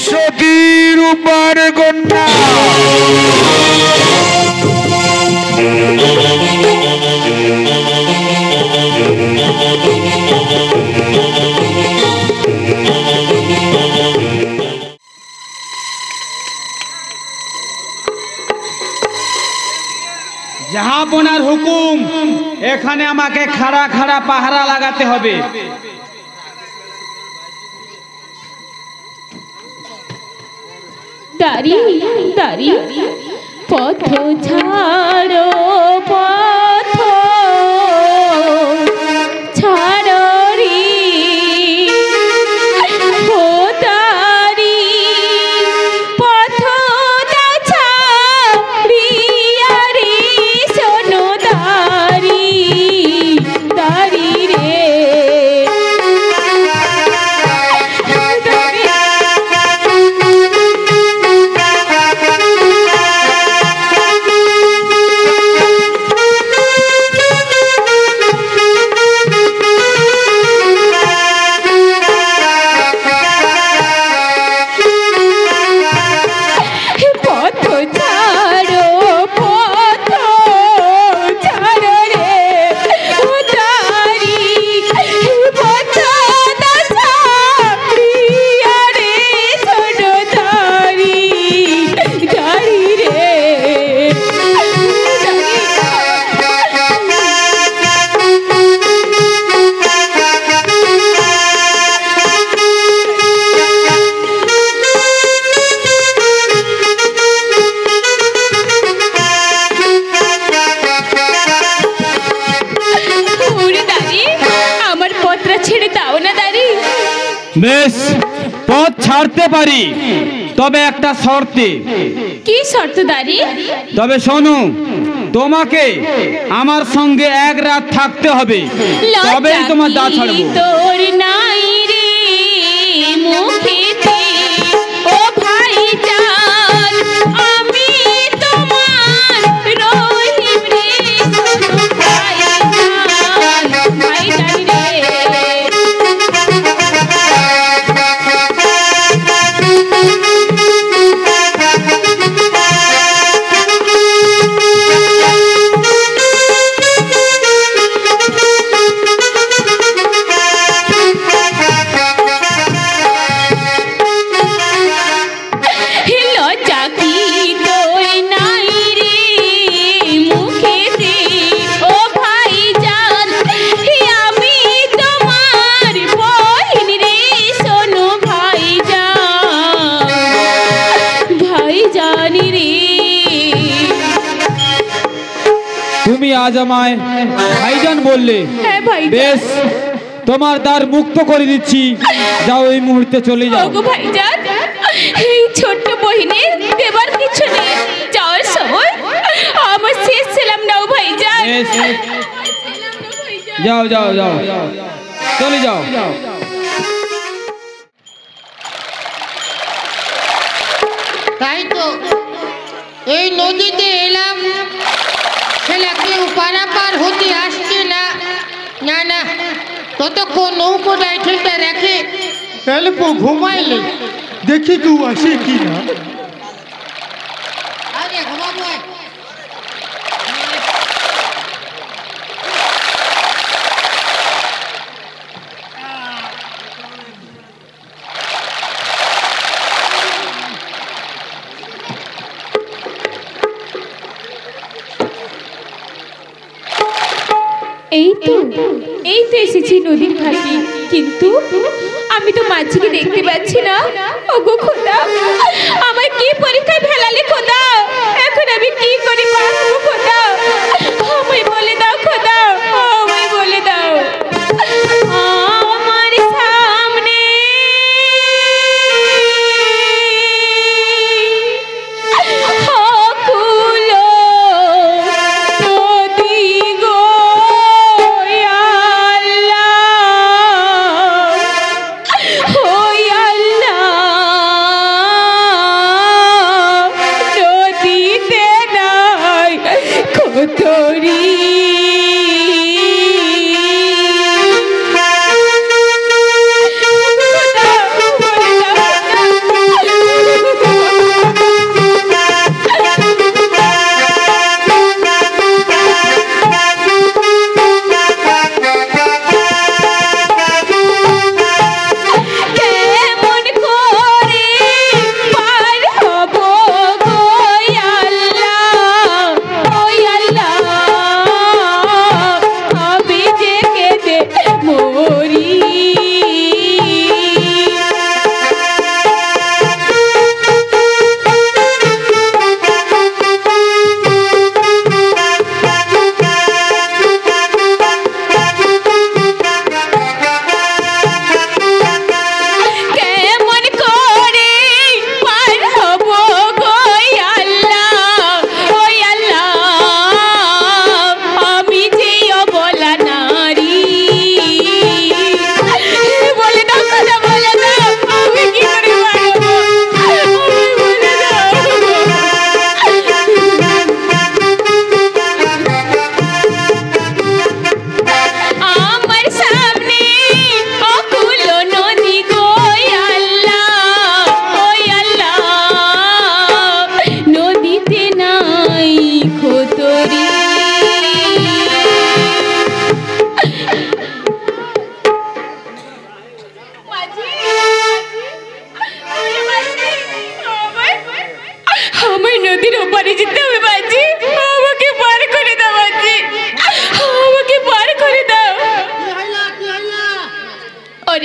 সতীর উপর কন্যা জাহাপনার হুকুম, এখানে আমাকে খাড়া খাড়া পাহারা লাগাতে হবে। দাঁড়ি দাঁড়ি পথ ছাড়ো, পথ ছাড়ো রে ও দাঁড়ি, পথ ছাড়িয়া রে শোনো দাঁড়ি দাঁড়ি রে বেশ, পথ ছাড়তে পারি, তবে একটা শর্তে। কি শর্ত দাঁড়ি? তবে শোনো, তোমাকে আমার সঙ্গে এক রাত থাকতে হবে, তবেই তোমার দা ছাড়বো। তোর নাই রে মুখেতে ও ভাই জান, আমি তোমার রহিম রে ভাই জান, ভাই জান রে। তুমি আজ আমায় ভাইজান বললে, বেশ, তোমার দ্বার মুক্ত করে দিচ্ছি, যাও এই মুহূর্তে চলে যাও। ভাইজান, এই ছোট্ট বহিনের দেবার কিছু নেই, যাওয়ার সময় আমার শেষ ছিলাম নাও ভাইজান। যাও যাও যাও, চলে যাও। তাই তো এই নদীতে এলাম, ছেলে কেউ পারাপার হতে আসছে না। না না, ততক্ষণ নৌকোটায় ঠেলতে রেখে অল্প ঘুমাইলে দেখি কেউ আসে কি না। আরে ঘুমাবো। এই তো এসেছি নদীর ঘাটে, কিন্তু আমি তো মাঝিকে দেখতে পাচ্ছি না। ওগো খোদা, আমার কি পরীক্ষায় ফেলালে খোদা, এখন আমি কি করে বাঁচবো খোদা? আমায় বলে দাও খোদা, আমায় বলে দাও। আমার সামনে কত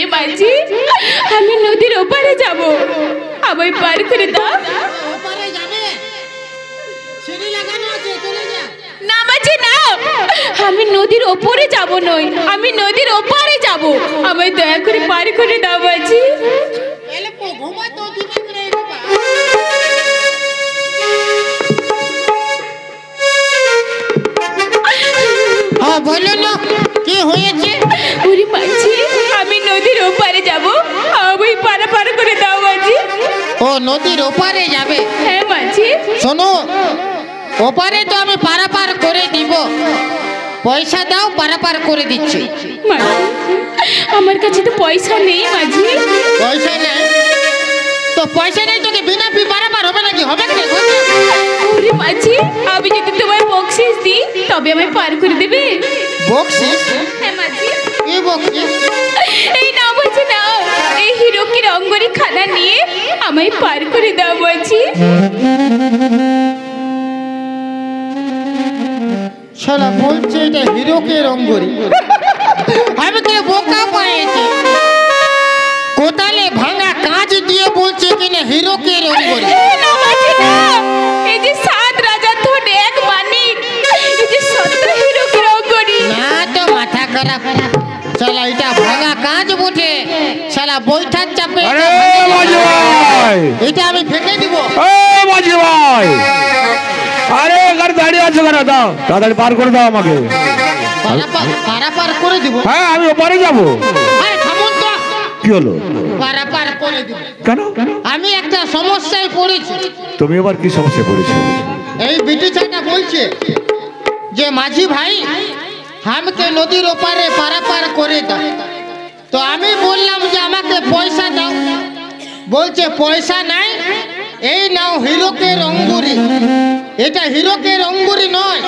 ওরে মাঝি আমি নদীর ওপারে যাব আমায় পার করে দাও ওপারে যাবে সিঁড়ি লাগানো আছে চলে যা না মাঝি না আমি নদীর ওপরে যাব নই আমি নদীর ওপারে যাব আমায় দয়া করে পার করে দাও মাঝি এলে ঘুমা তো দিবেন রে বাবা হ্যাঁ বলো না কি হয়েছে ওরে মাঝি আমি নদীর ওপারে যাব আমায় পার করে দাও মাঝি ও নদীর ওপারে যাবে হ্যাঁ মাঝি শোনো ওপারে তো আমি পারাপার করে দিব পয়সা দাও পারাপার করে দিচ্ছি মাঝি আমার কাছে তো পয়সা নেই মাঝি পয়সা নেই তো পয়সা নেই তোকে বিনা ফি পারাপার হবে নাকি হবে কি ওরে মাঝি আমি যদি তোমায় বকশিস দিই তবে আমায় পার করে দেবে বকশিস হ্যাঁ মাঝি কি বকশিস এই নাও মাঝি নাও এই হিরোকে রঙ্গরি খানা নিয়ে আমায় পার করে দাও মাঝি শালা বলছে এটা হিরোকে রঙ্গরি আমি তো বোকা পাইছি কোতালে ভাঙা কাজ দিয়ে বলছে কিনা হিরোকে রঙ্গরি না মাঝি না এই যে সাত রাজা তো এক মানিক এই যে সত্য হিরোকে রঙ্গরি না তো মাথা খারাপ শালা এটা ভাঙা কাজ বটে শালা বৈঠার চাপে আরে মাঝি ভাই, এটা আমি ফেঁকে দিব এ মাঝি ভাই, আরে গাড়ি দাঁড়িয়ে আছে কেন? দাও তাড়াতাড়ি পার করে দাও আমাকে। পারাপার করে দিব হ্যাঁ আমি ওপারে যাবো। আরে থামুন তো কি হলো? পারাপার করে দিব কেন? আমি একটা সমস্যায় পড়েছি তুমি এবার কি সমস্যা পড়েছো? এই বিটিছাটা বলছে যে মাঝি ভাই আমাকে নদীর ওপারে পারাপার করে দাও তো আমি বললাম যে আমাকে পয়সা দাও বলছে পয়সা নাই এই নাও হিরোকে রঙ্গুরি এটা হিরোকে রঙ্গুরি নয়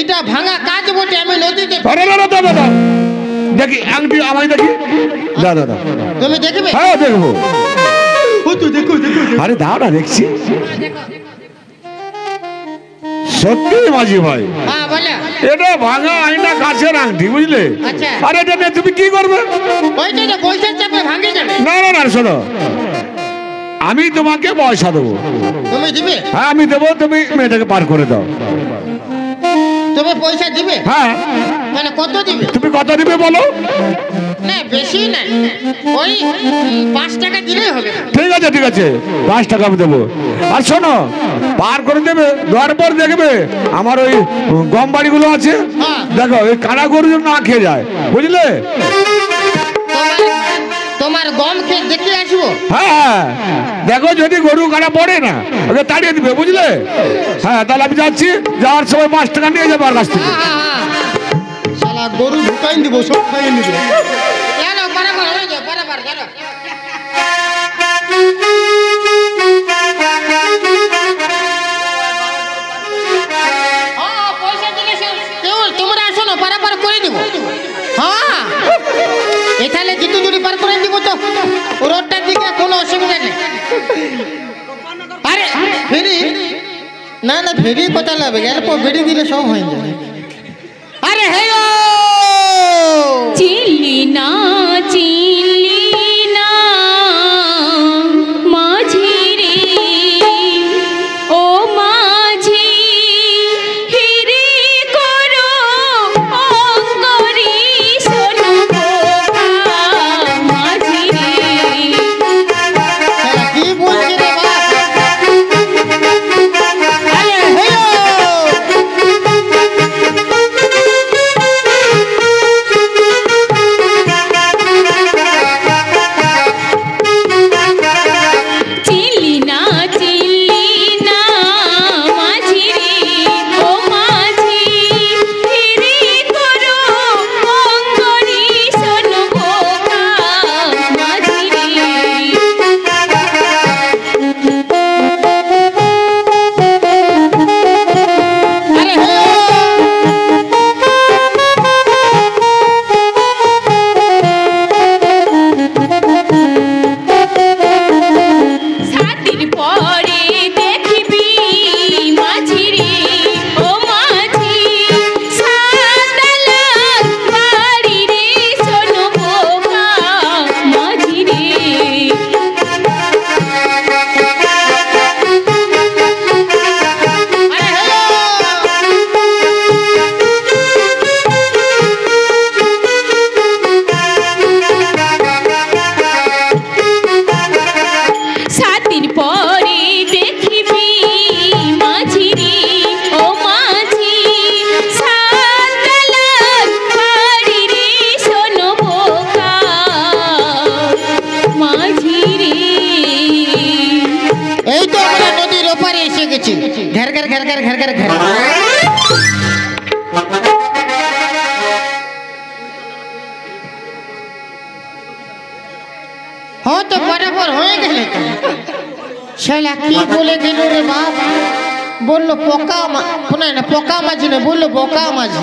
এটা ভাঙা কাজ বটে আমি নদীতে আরে না না দাও দাও দাও। দেখি আংটি আমায় দেখি। দাও দাও দাও। তুমি দেখবে হ্যাঁ দেখবো। আরে দাও না দেখছি। সত্যি মাঝি ভাই, হ্যাঁ বলে এটা ভাঙা আইনা কাছের আংটি বুঝলে? আচ্ছা। আরে এটা নিয়ে তুমি কি করবে? ওইটা তো পয়সার চাপে ভাঙে যাবে না না না শোনো, আমি তোমাকে পয়সা দেবো। তুমি দিবে হ্যাঁ আমি দেবো, তুমি মেয়েটাকে পার করে দাও। তুমি পয়সা দিবে হ্যাঁ মানে কত দিবে তুমি কত দিবে বলো? না বেশি না ওই 5 টাকা দিলেই হবে ঠিক আছে ঠিক আছে, 5 টাকা আমি দেবো। আর শোনো, পার করে দেবে, দেওয়ার পর দেখবে আমার ওই গম বাড়িগুলো আছে, হ্যাঁ। দেখো ওই কানা গরু যেন না খেয়ে যায় বুঝলে? তোমার গম খেয়ে দেখে আসবো হ্যাঁ দেখো যদি গরু কানা পড়ে না ওকে তাড়িয়ে দিবে বুঝলে? হ্যাঁ তাহলে আমি যাচ্ছি, যাওয়ার সময় 5 টাকা নিয়ে যাবো আর কাছ থেকে। শালা গরু ঢুকাই দিব সব খাইয়ে নিবে চলো পারাপার হয়ে যাও পারাপার চলো পয়সা দিলে তোমরা আসো না পারাপার করে দিব হ্যাঁ এখানে জিতু জুড়ি পার করে দিব তো রোডটার দিকে কোনো অসুবিধা নেই আরে ফেরি না না ফেরি কথা লাগবে গেলে ফেরি দিলে সব হয়ে যাবে আরে হে চিল্লি না মাঝি রে ও মাঝি হিরে করো অঙ্গরি শোনো মাঝি রে কি বলছি রে বাপ আরে হে হয়তো বরাবর হয়ে গেলে তো ছেলে কি বলে গেল রে বাপ বললো পোকা না পোকা মাঝি না বললো বোকা মাঝি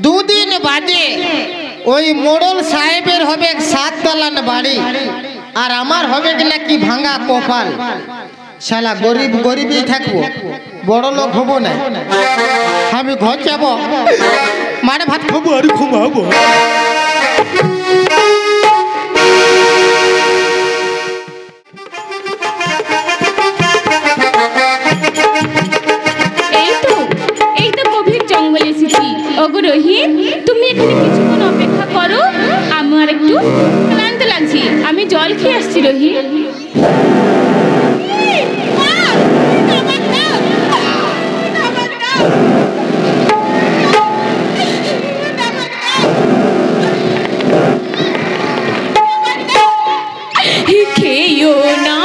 দুদিন বাদে ওই মোড়ল সাহেবের হবে 7 তলা বাড়ি আর আমার হবে নাকি ভাঙা কপাল শালা গরিব গরিবই থাকবো বড় লোক হবো না আমি ঘর যাব মারে ভাত খাবো আর ঘুমাবো এই তো গভীর জঙ্গলে এসেছি ওগো রহিম তুমি এখানে কিছুক্ষণ অপেক্ষা করো আমার একটু ক্লান্ত লাগছে আমি জল খেয়ে আসছি রহিম খেয়েও না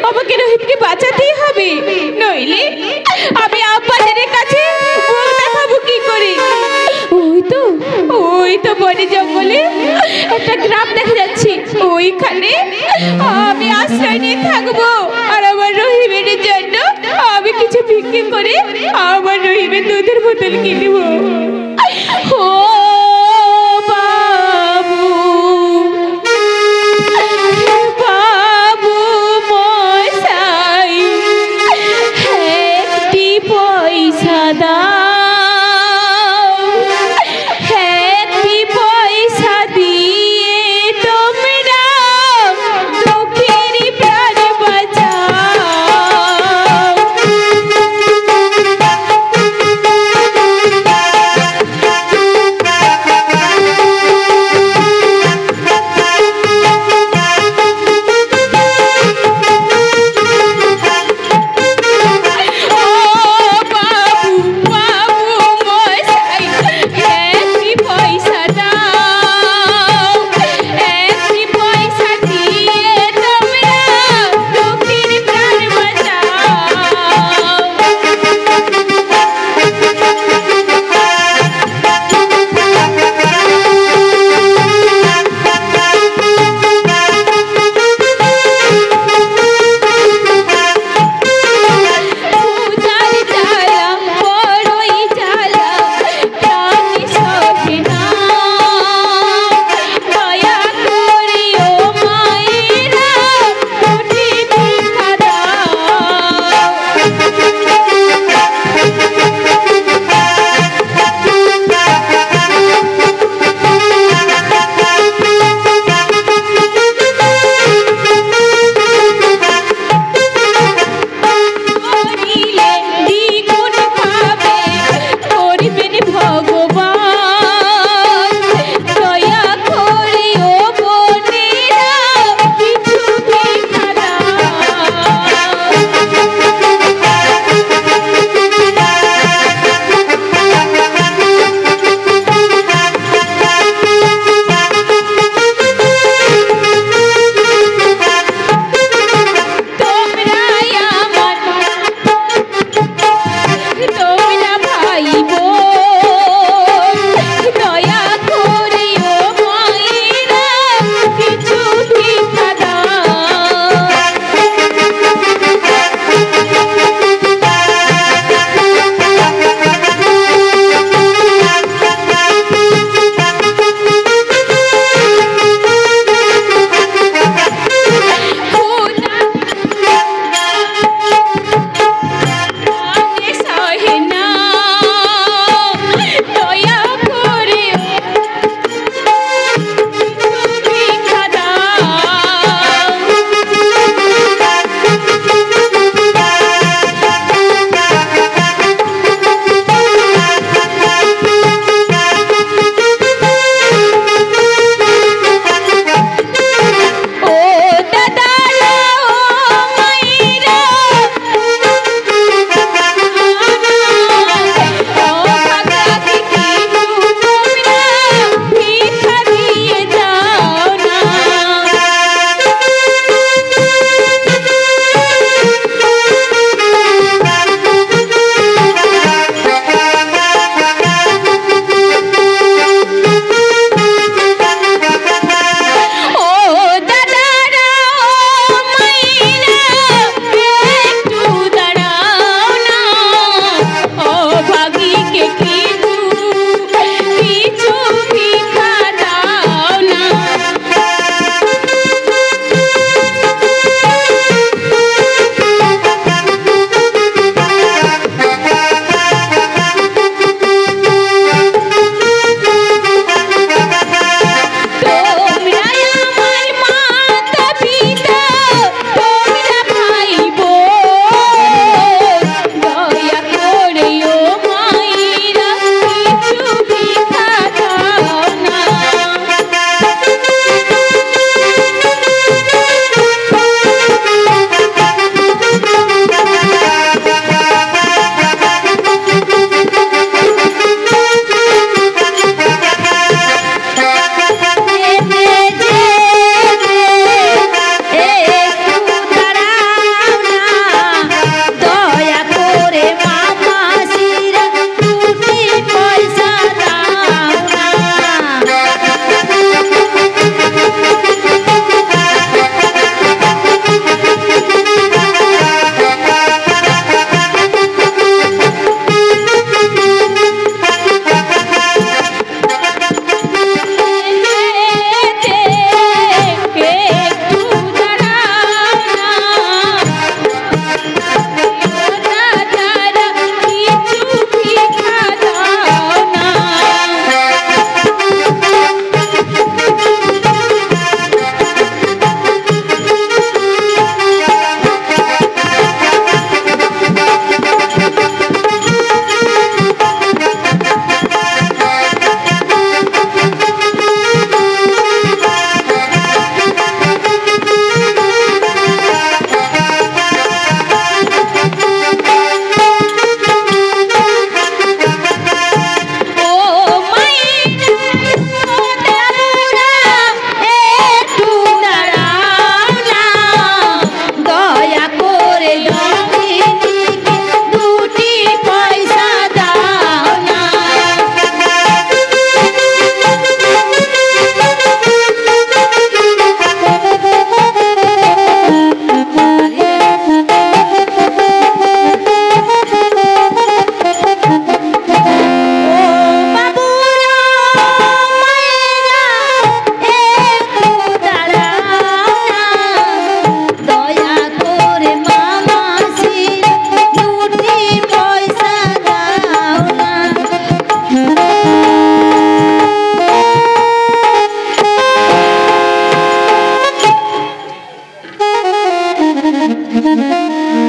আমাকে রোহিতকে বাঁচাতেই হবে নইলে আমি আব্বাজানের কাছে মুখ দেখাবো কি করে ওই তো বনে জঙ্গলে একটা গ্রাম দেখা যাচ্ছে ওইখানে আমি আশ্রয় নিয়ে থাকবো আর আমার রহিমের জন্য আমি কিছু বিক্রি করে আমার রহিমের দুধের বোতল কিনবো ও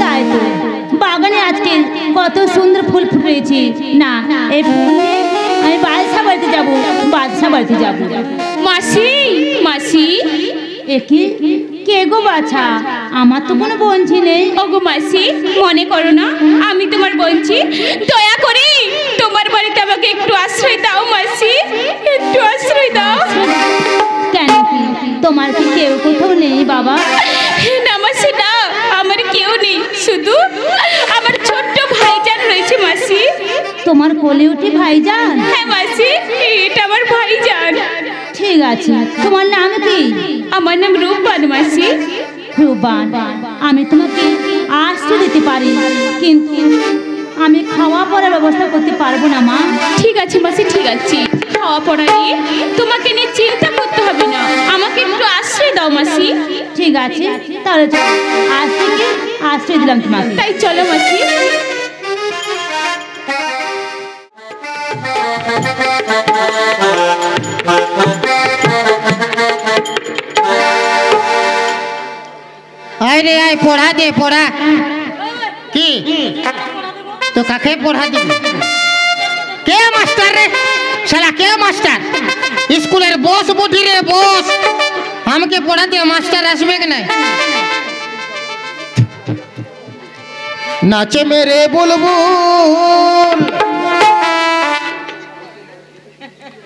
তাই তো বাগানে আজকে কত সুন্দর ফুল ফুটেছে। না এই ফুল নিয়ে আমি বাদশা বাড়িতে যাবো, বাদশা বাড়িতে যাবো। মাসি মাসি একে কে গো বাছা? আমার তো কোনো বঞ্চি নেই। ওগো মাসি, মনে করো না আমি তোমার বঞ্চি। দয়া করে তোমার বাড়িতে আমাকে একটু আশ্রয় দাও মাসি, একটু আশ্রয় দাও। কেন কি তোমার কি কেউ কোথাও নেই বাবা? না মাসি না, আমার কেউ নেই, শুধু আমার ছোট্ট ভাইজান রয়েছে মাসি। তোমার কোলে উঠে ভাইজান? হ্যাঁ মাসি, এটা আমার ভাইজান। ঠিক আছে, তোমার নাম কি? আমার নাম রূপবান মাসি। রূপবান, আমি তোমাকে আশ্রয় দিতে পারি, কিন্তু আমি খাওয়া পড়ার ব্যবস্থা করতে পারবো না মা। ঠিক আছে মাসি, ঠিক আছে, খাওয়া পড়া নিয়ে তোমাকে নিয়ে চিন্তা করতে হবে না, আমাকে একটু আশ্রয় দাও মাসি। ঠিক আছে, তাহলে চলো, আজ থেকে আশ্রয় দিলাম তোমাকে। তাই চলো মাসি। আয় রে আয়, পড়া দে, পড়া। কি তো কাকে পড়া দিবি? কে মাস্টার রে? শালা কে মাস্টার? স্কুলের বস বুঝি রে, বস। আমাকে পড়া দে, মাস্টার আসবে কি নাই? নাচে মেরে বুলবুল,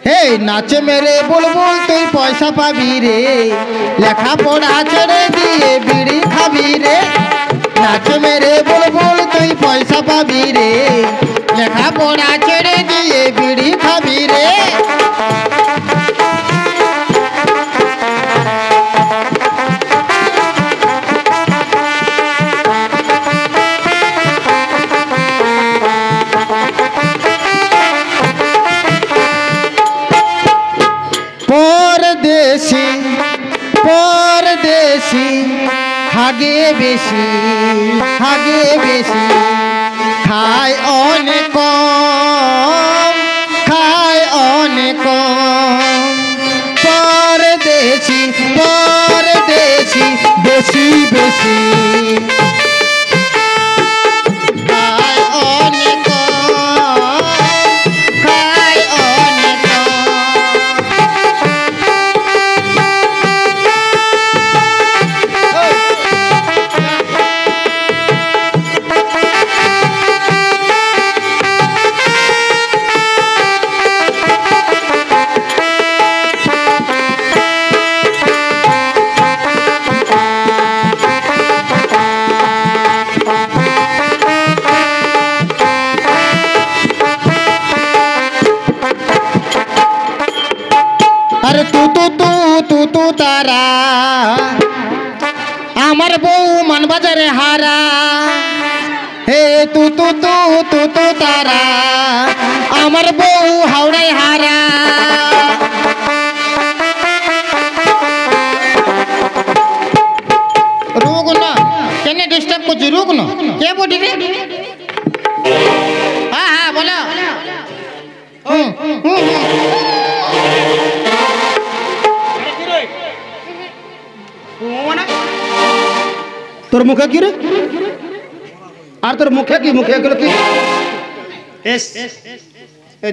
হে নাচে মেরে বুলবুল, তুই পয়সা পাবি রে, লেখা পড়া ছেড়ে দিয়ে বিড়ি খাবি রে। নাচে মেরে বুলবুল, তুই পয়সা পাবি রে, লেখা পড়া ছেড়ে দিয়ে বিড়ি খাবি রে। পরদেশি পরদেশি, হাগে বেশি হাগে বেশি, খায় অনেক কম, খায় অনেক কম। পরদেশি পরদেশি, বেশি বেশি, খায় অনেক কম, খায় অনেক কম। अरे तू तू तू तू तू तारा, আমার বউ মানবাজারে হারা। হে তু তু তু তু তু তারা, আমার বউ হাওড়ায় হারা। রুক না, কেন ডিস্টার্ব করছি? রুক না, কে বলি রে? হ্যাঁ হ্যাঁ বলো। তোর মুখে কি রে? আর তোর মুখে কি? মুখে গেল কি?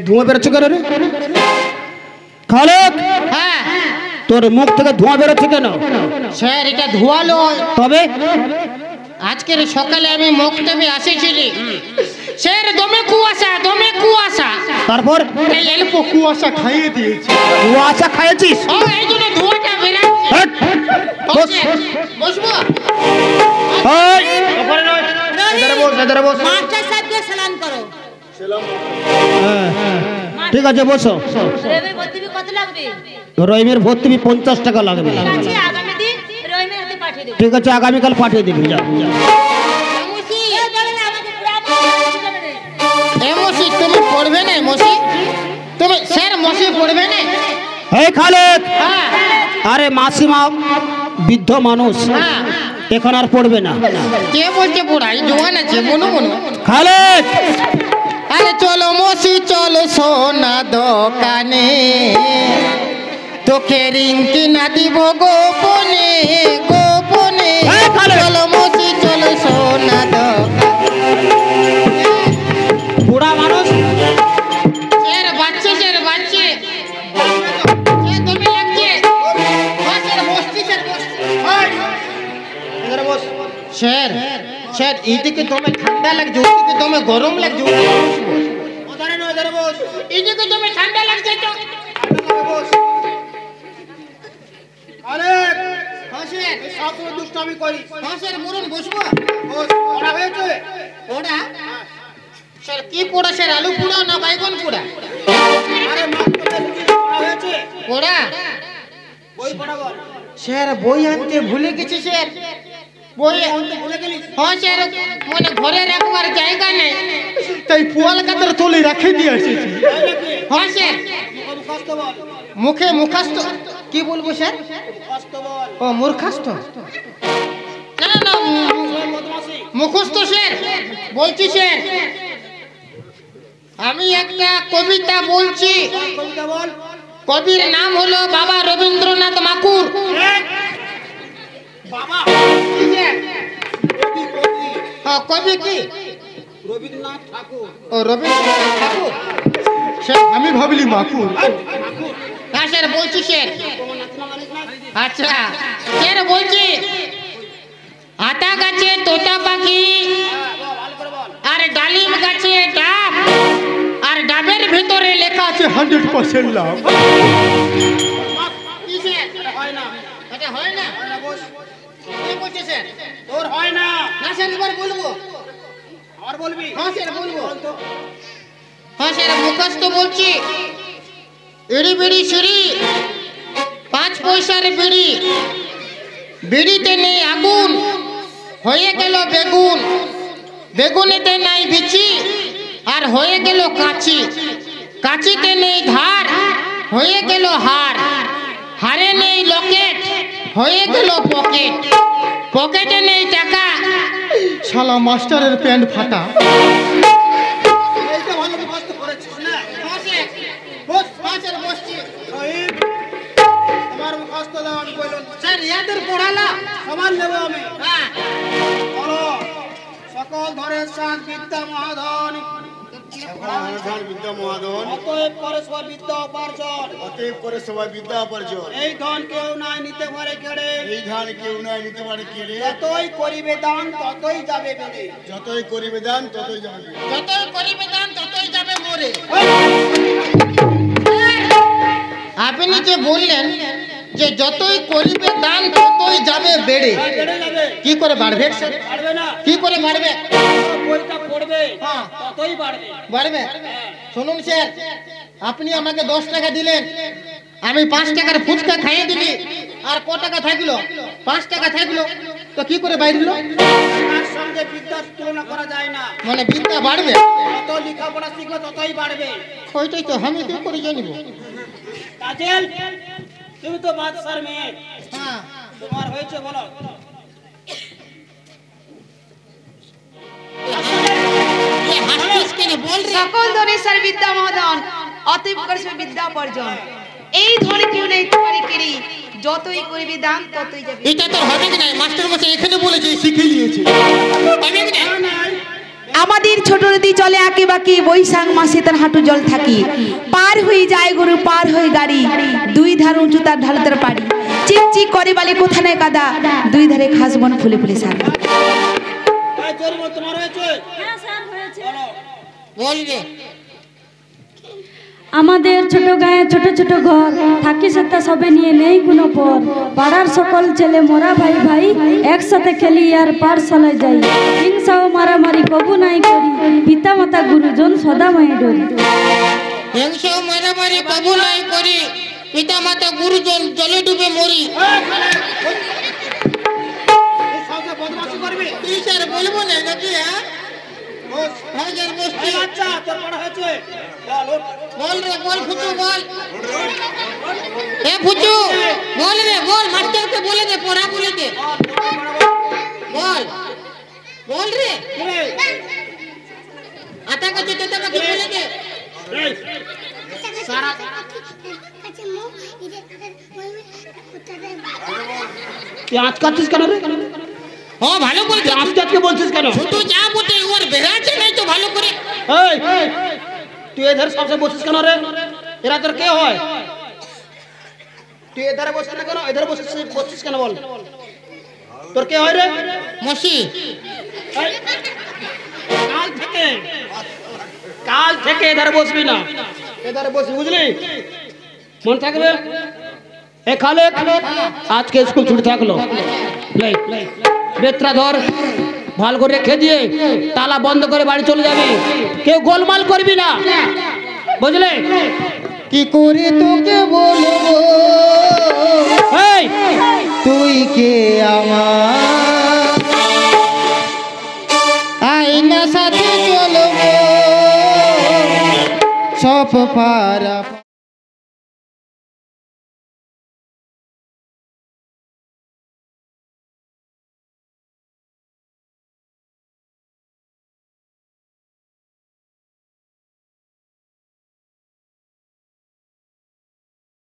ধোঁয়া বেরোচ্ছে কেন রে? খালেক, তোর মুখ থেকে ধোঁয়া বেরোচ্ছে কেন? স্যার এটা ধোঁয়া নয়, তবে আজকের সকালে আমি মক্তবে আসেছিলি স্যার, দমে কুয়াশা, দমে কুয়াশা। তারপর অল্প কুয়াশা খাইয়ে দিয়েছি। কুয়াশা খাইয়েছিস? ও এই জন্য ধোঁয়াটা বেরাচ্ছে। বসবো? মাস্টার সাহেবকে সালাম করো। ঠিক আছে বসো। রবির ভর্তি কত লাগবে? রহিমের ভর্তি 50 টাকা লাগবে। ঠিক আছে, আগামী দিন রহিমের হাতে পাঠিয়ে দেব। ঠিক আছে, আগামীকাল পাঠিয়ে দিবি। যাও মসি, তুমি পড়বে না মসি? তুমি স্যার মসি পড়বে না? এই খালেক, আরে মাসিমা বৃদ্ধ মানুষ, এখন আর পড়বে না। কে বলছে পড়াই? জোয়ান আছে, মনু মনু। খালেক, আরে চলো মসি চলো সোনা দোকানে, তোকে রিং কিনা দিব গোপনে গোপনে। চলো মসি চলো সোনা এইদিকে তোমার ঠান্ডা লাগছে, ওইদিকে তোমার গরম লাগছে, ওধারে নয় ওধারে বস। এইদিকে তোমার ঠান্ডা লাগছে তো আরে হ্যাঁ স্যার সব দুষ্টামি করি। হ্যাঁ স্যার বলুন বসবো। পড়া হয়েছে? পড়া স্যার কি পড়া স্যার? আলু পোড়া না বাইগন পোড়া? আরে পড়া হয়েছে? পড়া বই পড়া বল স্যার। বই আনতে ভুলে গেছি স্যার। বই আনতে ভুলে গেলি? হ্যাঁ স্যার মানে ঘরে রাখবার জায়গা নেই, তাই পোয়াল কাতার তুলে রেখে দিয়ে এসেছি। হ্যাঁ স্যার মুখস্থ বল। মুখে মুখস্থ কি বলবো স্যার? মুখস্থ বল। ও মূর্খস্থ না না মুখস্থ স্যার বলছি স্যার। আমি একটা কবিতা বলছি। কবিতা বল। কবির নাম হলো বাবা রবীন্দ্রনাথ ঠাকুর। বাবা কবি কি? রবীন্দ্রনাথ ঠাকুর। ও রবীন্দ্রনাথ ঠাকুর স্যার, আমি ভাবলি মাকুর। হ্যাঁ স্যার বলছি স্যার। আচ্ছা স্যার বলছি, আতা গাছে তোতা পাখি, আর ডালিম গাছে ডাব, আর ডাবের ভিতরে লেখা আছে 100% লাভ। হয় না এটা হয় না। কি বলছিস স্যার? তোর হয় না। না স্যার এবার বলবো। আর বলবি? হ্যাঁ স্যার বলবো। হ্যাঁ স্যার মুখস্থ বলছি। এড়ি বিড়ি সিঁড়ি, 5 পয়সার বিড়ি, বিড়িতে নেই আগুন, হয়ে গেল বেগুন, বেগুনেতে নাই বিচি, আর হয়ে গেল কাঁচি, কাঁচিতে নেই ধার, হয়ে গেল হার, হারে নেই লকেট, হয়ে গেল পকেট, পকেটে নেই টাকা, শালা মাস্টারের প্যান্ট ফাটা। সকল ধরে সাত বিদ্যা মহাধন, বিদ্যা মহাধন, অতএব করে সবাই বিদ্যা উপার্জন, অতএব করে সবাই বিদ্যা উপার্জন। এই ধন কেউ নাই নিতে পারে কেড়ে, এই ধন কেউ নাই নিতে পারে কেড়ে, যতই করিবে দান ততই যাবে বেড়ে, যতই করিবে দান ততই যাবে, যতই করিবে দান ততই যাবে মরে। আপনি যে বললেন যে যতই করিবে দান ততই যাবে বেড়ে, কি করে বাড়বে? কি করে বাড়বে? বাড়বে। শুনুন স্যার, আপনি আমাকে 10 টাকা দিলেন, আমি 5 টাকার ফুচকা খাইয়ে দিলি, আর ক টাকা থাকলো? 5 টাকা থাকলো, তো কি করে বাড়লো? তার সঙ্গে বিদ্যার তুলনা করা যায় না। মানে বিদ্যা বাড়বে, যত লেখাপড়া শিখবে ততই বাড়বে। ওইটাই তো আমি কি করে জানিব? কাজল তুমি তো বাদশার মেয়ে। হ্যাঁ তোমার হয়েছে বলো। সকল ধনেশ্বর বিদ্যা মহাধন, অতএব করবে বিদ্যা উপার্জন। এই ধনে কেউ নেই পারে কেড়ে, যতই করিবে দান ততই যাবে। এটা তো হবে কি না? মাস্টার মশাই এখানে বলেছে, শিখে নিয়েছে। আমাদের ছোট নদী চলে আঁকে বাঁকে, বৈশাখ মাসে তার হাঁটু জল থাকি, পার হয়ে যায় গরু পার হয়ে গাড়ি, দুই ধার উঁচু তার ঢালু তার পাড়ি, চিক চিক করে বালে কোথা নাই কাদা, দুই ধারে ঘাস বন ফুলে ফুলে সাদা। আমাদের ছোট গায়ে ছোট ছোট ঘর, থাকি সেটা সবে নিয়ে নেই কোনো পর, পাড়ার সকল ছেলে মোরা ভাই ভাই, একসাথে খেলি আর পাঠশালায় যাই, হিংসা ও মারামারি কবু নাই করি, পিতা মাতা গুরুজন সদা মায়ে ডরি। হিংসা ও মারামারি কবু নাই করি, পিতা মাতা গুরুজন জলে ডুবে মরি। বলবো না নাকি? বল রে বল ফুচু বল, এ ফুচু বল রে বল, মাস্টারকে বলে দে পড়া বলে দে, বল বল রে, আটা কাছে তোতা কাছে বলে দে সারা। আজ কাটছিস কেন রে? ও ভালো করে আজকে বলছিস কেন? তুই যা বলতে ওর বেরাচ্ছে নাই তো ভালো করে। এই তুই এধারে সবসময় বসছিস কেন রে? এরা তোর কে হয়? তুই এধারে বসছিস না কেন? এধারে বসছিস কেন বল? তোর কে হয় রে? মসি কাল থেকে এধারে বসবি না, এধারে বসবি, বুঝলি? মন থাকবে? এ খালে আজকে স্কুল ছুটি থাকলো, বেত্রা ধর, ভালো করে রেখে দিয়ে তালা বন্ধ করে বাড়ি চলে যাবি, কেউ গোলমাল করবি না, বুঝলে? কি করে তোকে বলবো তুই কে আমার, আইনা সাথে চলবো সব পারা।